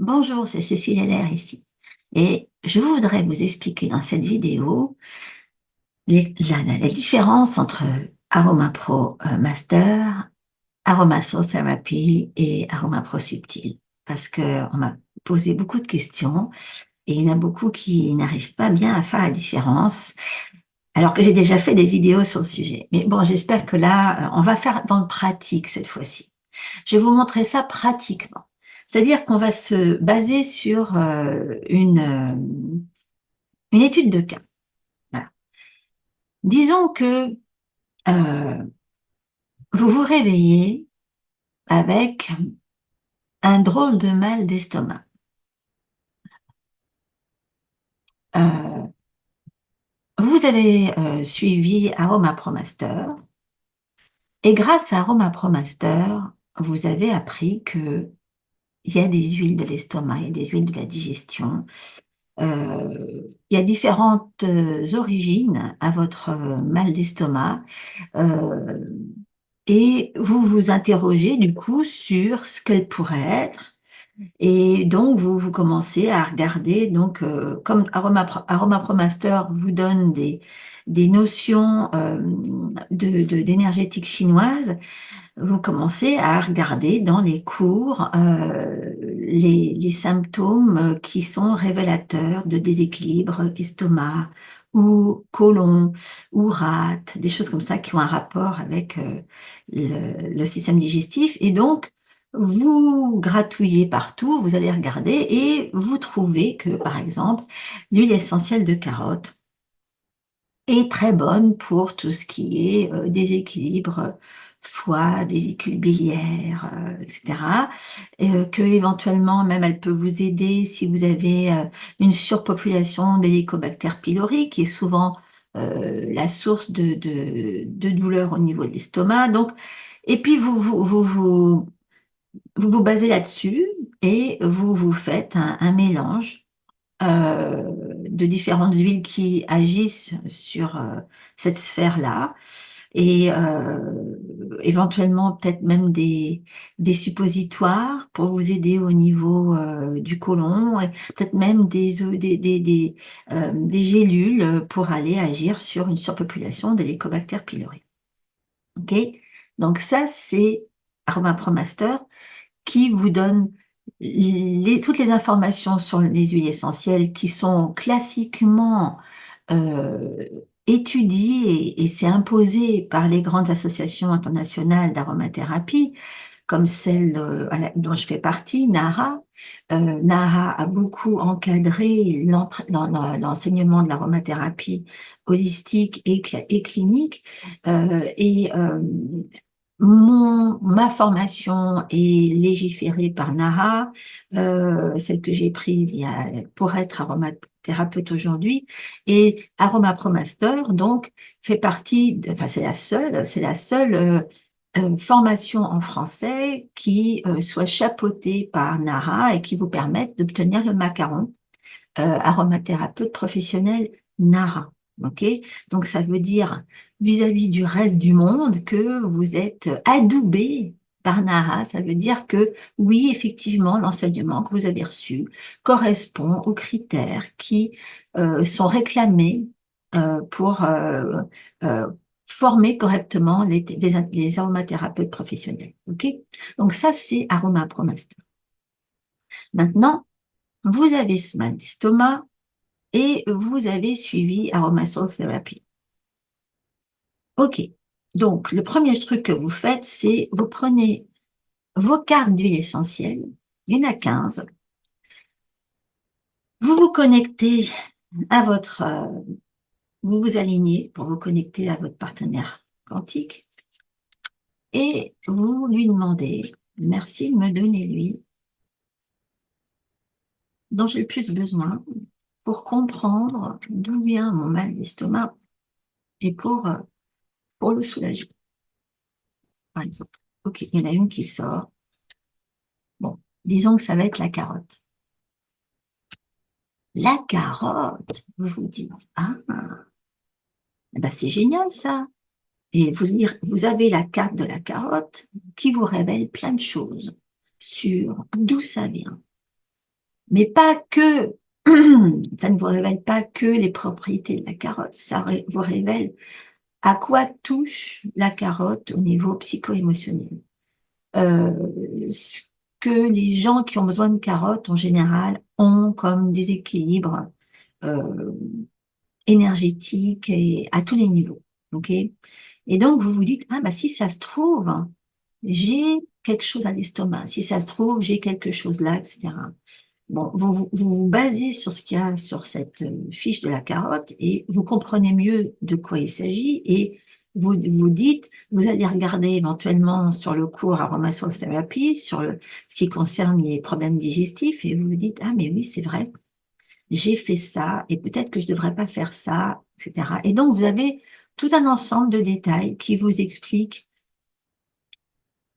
Bonjour, c'est Cécile Heller ici. Et je voudrais vous expliquer dans cette vidéo la différence entre Aroma Pro Master, Aroma Soul Therapy et Aroma Pro Subtil. Parce que on m'a posé beaucoup de questions et il y en a beaucoup qui n'arrivent pas bien à faire la différence, alors que j'ai déjà fait des vidéos sur le sujet. Mais bon, j'espère que là, on va faire dans le pratique cette fois-ci. Je vais vous montrer ça pratiquement. C'est-à-dire qu'on va se baser sur une étude de cas. Voilà. Disons que euh, vous vous réveillez avec un drôle de mal d'estomac. Euh, Vous avez suivi Aroma Promaster et grâce à Aroma Promaster, vous avez appris que il y a des huiles de l'estomac, il y a des huiles de la digestion. Il y a différentes origines à votre mal d'estomac. Euh, et vous vous interrogez du coup sur ce qu'elle pourrait être. Et donc, vous commencez à regarder, donc, comme Aroma Promaster vous donne des notions d'énergétique chinoise, vous commencez à regarder dans les cours les symptômes qui sont révélateurs de déséquilibre estomac ou côlon ou rate, des choses comme ça qui ont un rapport avec le système digestif. Et donc, vous gratouillez partout, vous allez regarder et vous trouvez que, par exemple, l'huile essentielle de carotte est très bonne pour tout ce qui est déséquilibre foie, vésicule biliaire, etc. Que éventuellement même elle peut vous aider si vous avez une surpopulation d'Helicobacter pylori, qui est souvent la source de douleurs au niveau de l'estomac. Donc, et puis vous basez là-dessus et vous faites un mélange de différentes huiles qui agissent sur cette sphère-là et éventuellement peut-être même des suppositoires pour vous aider au niveau du côlon et peut-être même des gélules pour aller agir sur une surpopulation d'Helicobacter pylori. Ok? Donc ça, c'est Aroma Promaster qui vous donne toutes les informations sur les huiles essentielles qui sont classiquement euh, étudiées et c'est imposé par les grandes associations internationales d'aromathérapie, comme celle dont je fais partie, NAHA. NAHA a beaucoup encadré l'enseignement de l'aromathérapie holistique et clinique. Ma formation est légiférée par NAHA, celle que j'ai prise pour être aromathérapeute aujourd'hui, et Aroma Promaster, donc, fait partie, enfin, c'est la seule formation en français qui soit chapeautée par NAHA et qui vous permette d'obtenir le macaron aromathérapeute professionnel NARA. Ok? Donc, ça veut dire vis-à-vis du reste du monde que vous êtes adoubé par NARA. Ça veut dire que oui, effectivement, l'enseignement que vous avez reçu correspond aux critères qui sont réclamés pour euh, former correctement les aromathérapeutes professionnels. Ok? Donc, ça, c'est Aroma Pro Master. Maintenant, vous avez ce mal d'estomac et vous avez suivi Aromasoul Therapy. OK. Donc, le premier truc que vous faites, c'est vous prenez vos cartes d'huile essentielle, il y en a 15. Vous vous connectez à vous vous alignez pour vous connecter à votre partenaire quantique et vous lui demandez, merci de me donner l'huile dont j'ai le plus besoin pour comprendre d'où vient mon mal d'estomac et pour le soulager, par exemple. OK, il y en a une qui sort. Bon, disons que ça va être la carotte. La carotte, vous vous dites, ah, eh ben c'est génial ça. Et vous avez la carte de la carotte qui vous révèle plein de choses sur d'où ça vient, Mais pas que, ça ne vous révèle pas que les propriétés de la carotte, vous révèle à quoi touche la carotte au niveau psycho-émotionnel. Ce que les gens qui ont besoin de carottes, en général, ont comme déséquilibre euh, énergétique et à tous les niveaux. Ok. Et donc, vous vous dites, ah bah si ça se trouve, j'ai quelque chose à l'estomac, si ça se trouve, j'ai quelque chose là, etc. Bon, vous basez sur ce qu'il y a sur cette fiche de la carotte et vous comprenez mieux de quoi il s'agit et vous dites, vous allez regarder éventuellement sur le cours aromasothérapie, ce qui concerne les problèmes digestifs et vous vous dites, ah mais oui, c'est vrai, j'ai fait ça et peut-être que je devrais pas faire ça, etc. Et donc, vous avez tout un ensemble de détails qui vous expliquent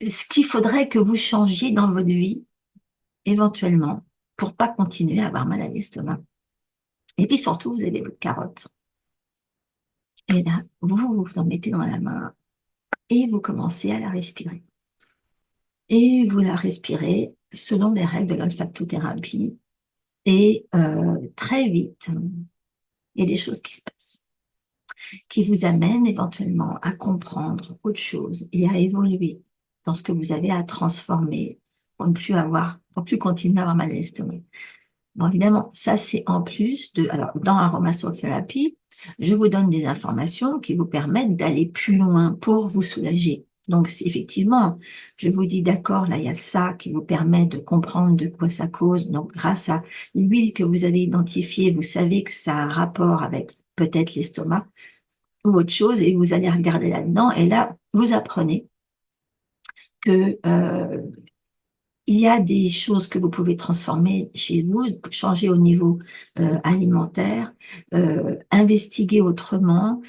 ce qu'il faudrait que vous changiez dans votre vie, éventuellement, pour pas continuer à avoir mal à l'estomac. Et puis surtout, vous avez votre carotte. Et là, vous la mettez dans la main et vous commencez à la respirer. Et vous la respirez selon les règles de l'olfactothérapie. Et très vite, il y a des choses qui se passent, qui vous amènent éventuellement à comprendre autre chose et à évoluer dans ce que vous avez à transformer pour ne plus continuer à avoir mal à l'estomac. Bon, évidemment, ça c'est en plus de... Alors, dans aromasothérapie, je vous donne des informations qui vous permettent d'aller plus loin pour vous soulager. Donc, si effectivement, je vous dis, d'accord, là, il y a ça qui vous permet de comprendre de quoi ça cause. Donc, grâce à l'huile que vous avez identifiée, vous savez que ça a un rapport avec peut-être l'estomac ou autre chose, et vous allez regarder là-dedans, et là, vous apprenez que il y a des choses que vous pouvez transformer chez vous, changer au niveau alimentaire, investiguer autrement.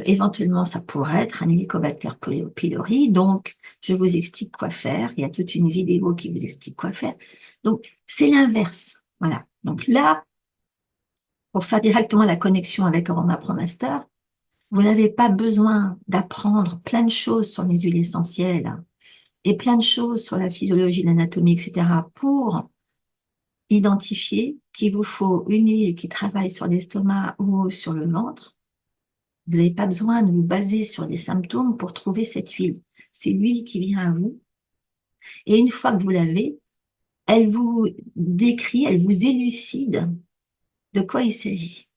Éventuellement, ça pourrait être un Helicobacter pylori. Donc, je vous explique quoi faire. Il y a toute une vidéo qui vous explique quoi faire. Donc, c'est l'inverse. Voilà. Donc là, pour faire directement la connexion avec Aroma Pro Master, vous n'avez pas besoin d'apprendre plein de choses sur les huiles essentielles et plein de choses sur la physiologie, l'anatomie, etc. pour identifier qu'il vous faut une huile qui travaille sur l'estomac ou sur le ventre. Vous n'avez pas besoin de vous baser sur des symptômes pour trouver cette huile. C'est l'huile qui vient à vous. Et une fois que vous l'avez, elle vous décrit, elle vous élucide de quoi il s'agit.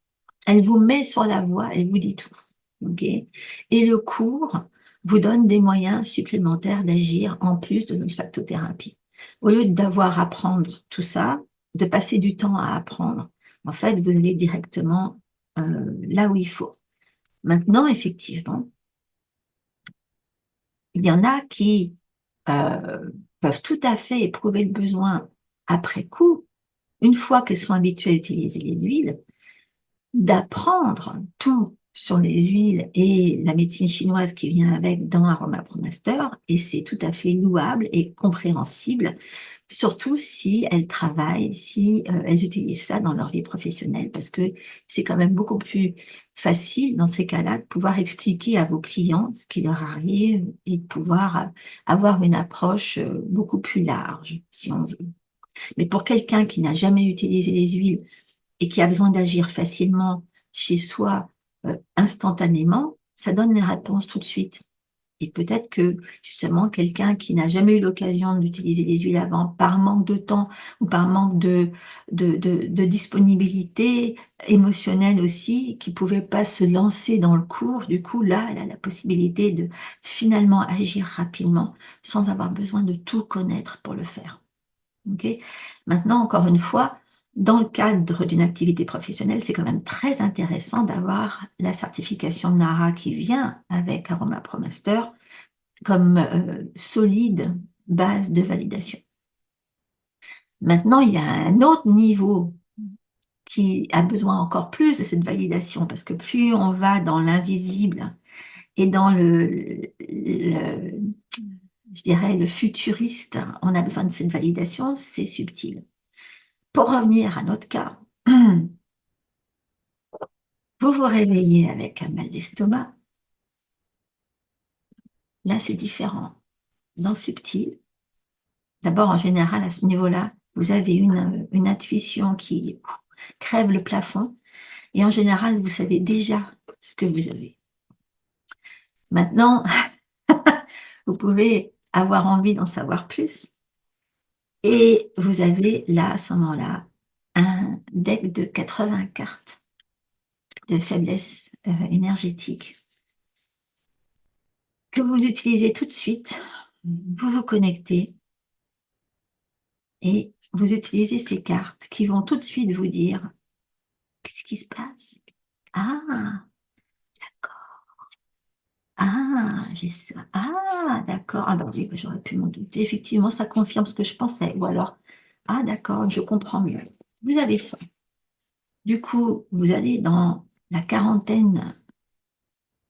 Elle vous met sur la voie, elle vous dit tout. Okay. Et le cours vous donne des moyens supplémentaires d'agir en plus de l'olfactothérapie. Au lieu d'avoir à apprendre tout ça, de passer du temps à apprendre, en fait, vous allez directement là où il faut. Maintenant, effectivement, il y en a qui peuvent tout à fait éprouver le besoin après coup, une fois qu'elles sont habituées à utiliser les huiles, d'apprendre tout sur les huiles et la médecine chinoise qui vient avec dans Aroma Pro Master, et c'est tout à fait louable et compréhensible, surtout si elles travaillent, si elles utilisent ça dans leur vie professionnelle, parce que c'est quand même beaucoup plus facile dans ces cas-là de pouvoir expliquer à vos clients ce qui leur arrive et de pouvoir avoir une approche beaucoup plus large, si on veut. Mais pour quelqu'un qui n'a jamais utilisé les huiles, et qui a besoin d'agir facilement chez soi, instantanément, ça donne les réponses tout de suite. Et peut-être que justement, quelqu'un qui n'a jamais eu l'occasion d'utiliser les huiles avant, par manque de temps ou par manque de disponibilité émotionnelle aussi, qui pouvait pas se lancer dans le cours, du coup, là, elle a la possibilité de finalement agir rapidement sans avoir besoin de tout connaître pour le faire. Okay. Maintenant, encore une fois, dans le cadre d'une activité professionnelle, c'est quand même très intéressant d'avoir la certification NARA qui vient avec Aroma Pro Master comme solide base de validation. Maintenant, il y a un autre niveau qui a besoin encore plus de cette validation, parce que plus on va dans l'invisible et dans je dirais, le futuriste, on a besoin de cette validation, c'est subtil. Pour revenir à notre cas, vous vous réveillez avec un mal d'estomac. Là, c'est différent. Dans subtil, d'abord, en général, à ce niveau-là, vous avez une intuition qui crève le plafond, et en général, vous savez déjà ce que vous avez. Maintenant, vous pouvez avoir envie d'en savoir plus, et vous avez là, à ce moment-là, un deck de 80 cartes de faiblesse énergétique que vous utilisez tout de suite. Vous vous connectez et vous utilisez ces cartes qui vont tout de suite vous dire qu'est-ce qui se passe. Ah, d'accord. Ah, j'ai ça. Ah, d'accord. Ah ben oui, j'aurais pu m'en douter. Effectivement, ça confirme ce que je pensais. Ou alors, ah d'accord, je comprends mieux. Vous avez ça. Du coup, vous allez dans la quarantaine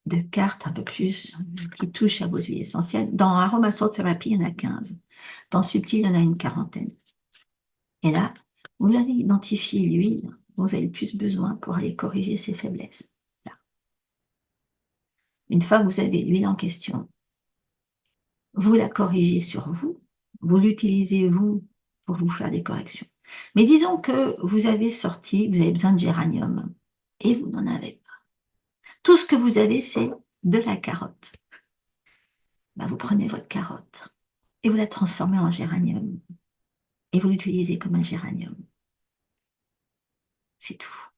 de cartes, un peu plus, qui touchent à vos huiles essentielles. Dans Aromasothérapie, il y en a 15. Dans Subtil, il y en a une quarantaine. Et là, vous allez identifier l'huile dont vous avez le plus besoin pour aller corriger ces faiblesses. Là. Une fois que vous avez l'huile en question, vous la corrigez sur vous, vous l'utilisez vous pour vous faire des corrections. Mais disons que vous avez sorti, vous avez besoin de géranium et vous n'en avez pas. Tout ce que vous avez, c'est de la carotte. Ben, vous prenez votre carotte et vous la transformez en géranium et vous l'utilisez comme un géranium. C'est tout.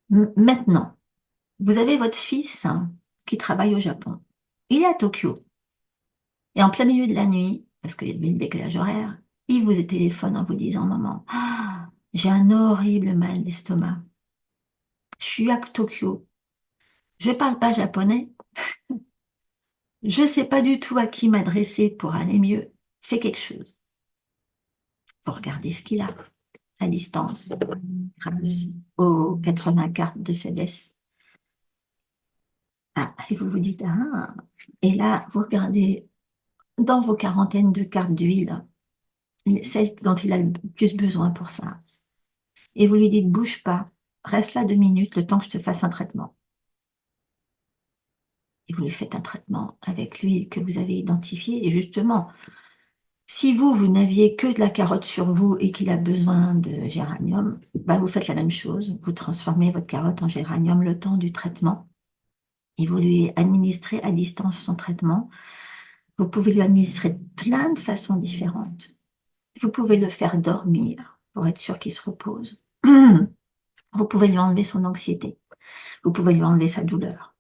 Maintenant, vous avez votre fils qui travaille au Japon. Il est à Tokyo. Et en plein milieu de la nuit, parce qu'il y a le décalage horaire, il vous téléphone en vous disant, maman, ah, j'ai un horrible mal d'estomac. Je suis à Tokyo. Je parle pas japonais. Je sais pas du tout à qui m'adresser pour aller mieux. Fais quelque chose. Vous regardez ce qu'il a à distance, grâce aux 80 cartes de faiblesse. Ah, et vous vous dites, ah. Et là, vous regardez dans vos quarantaines de cartes d'huile, celle dont il a le plus besoin pour ça. Et vous lui dites, bouge pas, reste là 2 minutes, le temps que je te fasse un traitement. Et vous lui faites un traitement avec l'huile que vous avez identifiée. Et justement, si vous n'aviez que de la carotte sur vous et qu'il a besoin de géranium, bah vous faites la même chose. Vous transformez votre carotte en géranium le temps du traitement. Et vous lui administrez à distance son traitement. Vous pouvez lui administrer de plein de façons différentes. Vous pouvez le faire dormir pour être sûr qu'il se repose. Vous pouvez lui enlever son anxiété. Vous pouvez lui enlever sa douleur.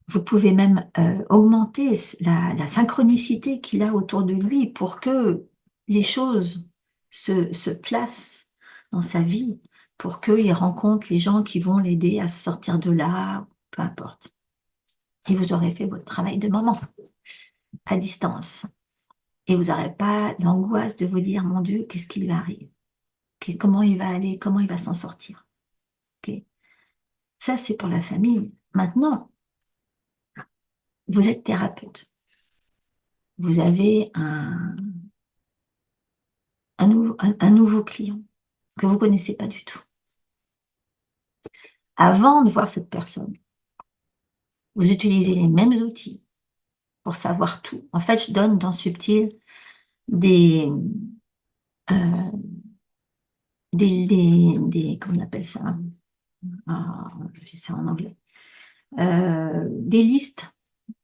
Vous pouvez même augmenter la synchronicité qu'il a autour de lui pour que les choses se placent dans sa vie, pour qu'il rencontre les gens qui vont l'aider à sortir de là, peu importe. Et vous aurez fait votre travail de maman à distance. Et vous n'aurez pas l'angoisse de vous dire, mon Dieu, qu'est-ce qui lui arrive? Comment il va aller? Comment il va s'en sortir? Okay. Ça, c'est pour la famille. Maintenant, vous êtes thérapeute. Vous avez un nouveau client que vous ne connaissez pas du tout. Avant de voir cette personne, vous utilisez les mêmes outils pour savoir tout. En fait, je donne dans Subtil euh, comment on appelle ça? J'ai ça en anglais. Des listes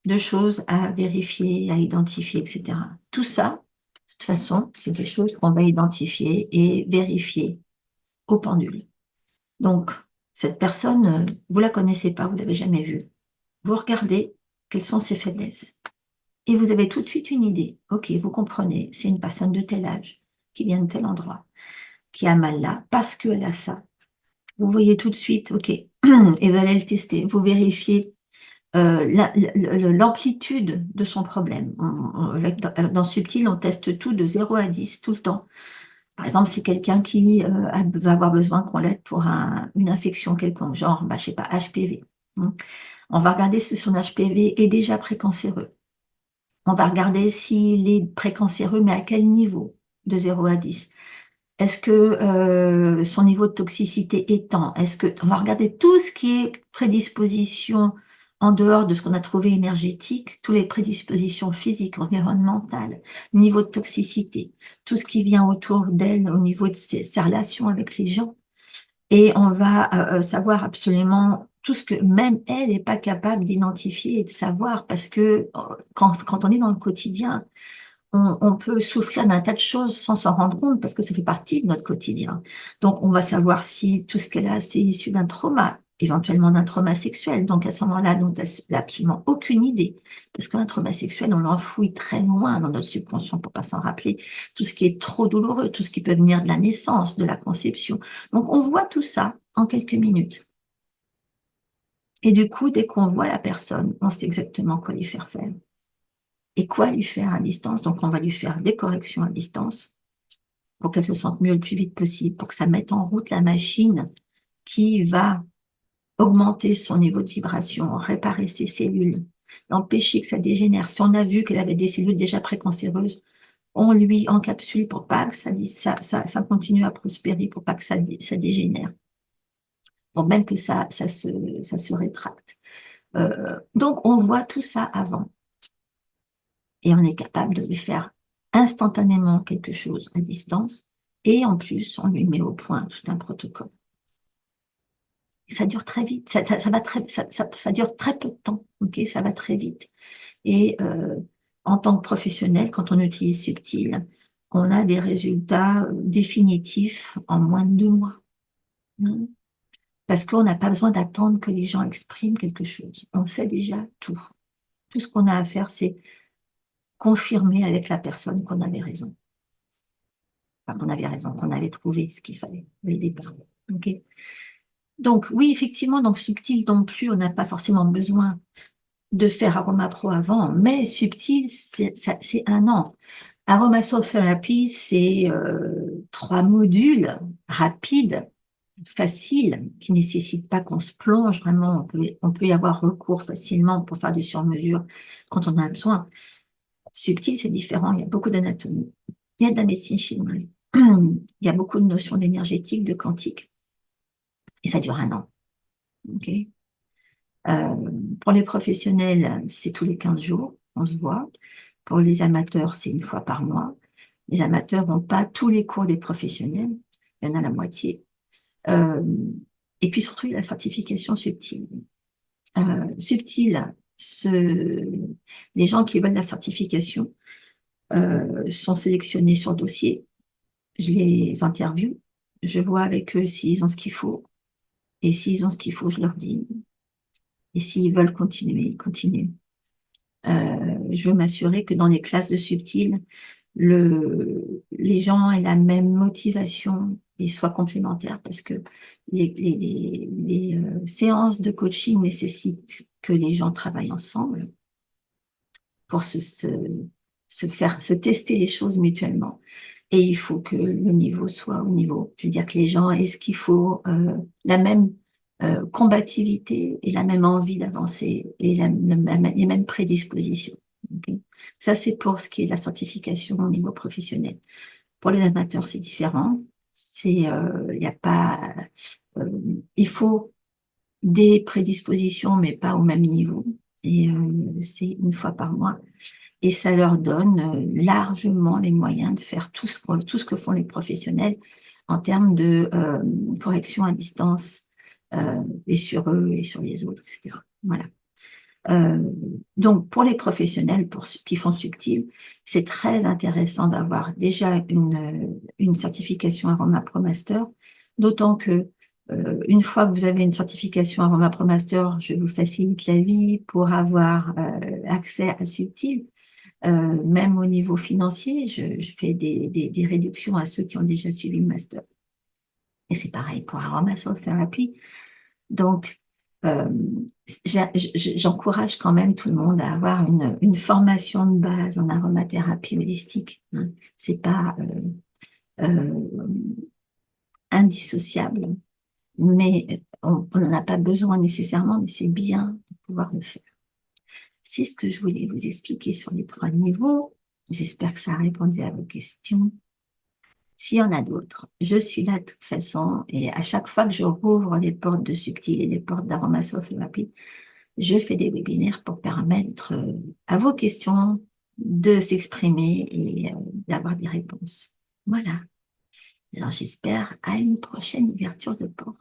de choses à vérifier, à identifier, etc. Tout ça, de toute façon, c'est des choses qu'on va identifier et vérifier au pendule. Donc, cette personne, vous la connaissez pas, vous l'avez jamais vue. Vous regardez quelles sont ses faiblesses. Et vous avez tout de suite une idée. Ok, vous comprenez, c'est une personne de tel âge, qui vient de tel endroit, qui a mal là, parce qu'elle a ça. Vous voyez tout de suite, ok, et vous allez le tester. Vous vérifiez l'amplitude de son problème. Dans Subtil, on teste tout de 0 à 10 tout le temps. Par exemple, c'est quelqu'un qui va avoir besoin qu'on l'aide pour une infection quelconque, genre, je sais pas, HPV. On va regarder si son HPV est déjà précancéreux. On va regarder s'il est précancéreux, mais à quel niveau, de 0 à 10. Est-ce que son niveau de toxicité est tant? On va regarder tout ce qui est prédisposition en dehors de ce qu'on a trouvé énergétique, toutes les prédispositions physiques, environnementales, niveau de toxicité, tout ce qui vient autour d'elle au niveau de ses relations avec les gens. Et on va savoir absolument tout ce que même elle n'est pas capable d'identifier et de savoir, parce que quand on est dans le quotidien, on peut souffrir d'un tas de choses sans s'en rendre compte, parce que ça fait partie de notre quotidien. Donc, on va savoir si tout ce qu'elle a, c'est issu d'un trauma, éventuellement d'un trauma sexuel. Donc, à ce moment-là, on n'a absolument aucune idée, parce qu'un trauma sexuel, on l'enfouit très loin dans notre subconscient pour pas s'en rappeler. Tout ce qui est trop douloureux, tout ce qui peut venir de la naissance, de la conception. Donc, on voit tout ça en quelques minutes. Et du coup, dès qu'on voit la personne, on sait exactement quoi lui faire faire et quoi lui faire à distance. Donc, on va lui faire des corrections à distance pour qu'elle se sente mieux le plus vite possible, pour que ça mette en route la machine qui va augmenter son niveau de vibration, réparer ses cellules, empêcher que ça dégénère. Si on a vu qu'elle avait des cellules déjà précancéreuses, on lui encapsule pour pas que ça continue à prospérer, pour pas que ça dégénère, pour même que ça se rétracte. Donc, on voit tout ça avant. Et on est capable de lui faire instantanément quelque chose à distance. Et en plus, on lui met au point tout un protocole. Et ça dure très vite, ça dure très peu de temps, ok, ça va très vite. Et en tant que professionnel, quand on utilise Subtil, on a des résultats définitifs en moins de 2 mois. Hein. Parce qu'on n'a pas besoin d'attendre que les gens expriment quelque chose. On sait déjà tout. Tout ce qu'on a à faire, c'est confirmer avec la personne qu'on avait raison. Enfin, qu'on avait raison, qu'on avait trouvé ce qu'il fallait dès le départ. Ok. Donc oui, effectivement, donc Subtil non plus, on n'a pas forcément besoin de faire Aroma Pro avant, mais Subtil, c'est 1 an. Aromasothérapie, c'est 3 modules rapides, faciles, qui ne nécessitent pas qu'on se plonge vraiment. On peut y avoir recours facilement pour faire du sur-mesure quand on a besoin. Subtil, c'est différent, il y a beaucoup d'anatomie, il y a de la médecine chinoise, il y a beaucoup de notions d'énergétique, de quantique, et ça dure 1 an. Ok. Pour les professionnels, c'est tous les 15 jours, on se voit. Pour les amateurs, c'est 1 fois par mois. Les amateurs n'ont pas tous les cours des professionnels, il y en a la moitié. Euh, et puis surtout, il y a la certification Subtil. Subtil, les gens qui veulent la certification sont sélectionnés sur dossier. Je les interviewe, je vois avec eux s'ils ont ce qu'il faut. Et s'ils ont ce qu'il faut, je leur dis. Et s'ils veulent continuer, ils continuent. Je veux m'assurer que dans les classes de Subtil, les gens aient la même motivation et soient complémentaires, parce que les séances de coaching nécessitent que les gens travaillent ensemble pour se tester les choses mutuellement. Et il faut que le niveau soit au niveau. Je veux dire que les gens aient ce qu'il faut, la même combativité et la même envie d'avancer et les mêmes prédispositions. Okay. Ça, c'est pour ce qui est de la certification au niveau professionnel. Pour les amateurs, c'est différent. Il y a pas, euh, il faut des prédispositions, mais pas au même niveau. Et c'est 1 fois par mois. Et ça leur donne largement les moyens de faire tout ce que font les professionnels en termes de correction à distance et sur eux et sur les autres, etc. Voilà. Euh, donc, pour les professionnels qui font Subtil, c'est très intéressant d'avoir déjà une certification Aroma Pro Master, d'autant que 1 fois que vous avez une certification Aroma Pro Master, je vous facilite la vie pour avoir accès à Subtil. Même au niveau financier, je fais des réductions à ceux qui ont déjà suivi le master. Et c'est pareil pour Aromasothérapie. Donc, euh, j'encourage quand même tout le monde à avoir une formation de base en aromathérapie holistique. Hein. C'est pas indissociable, mais on n'en a pas besoin nécessairement, mais c'est bien de pouvoir le faire. C'est ce que je voulais vous expliquer sur les 3 niveaux. J'espère que ça a répondu à vos questions. S'il y en a d'autres, je suis là de toute façon, et à chaque fois que je rouvre les portes de Subtil et les portes d'Aromasothérapie, je fais des webinaires pour permettre à vos questions de s'exprimer et d'avoir des réponses. Voilà. Alors j'espère à une prochaine ouverture de porte.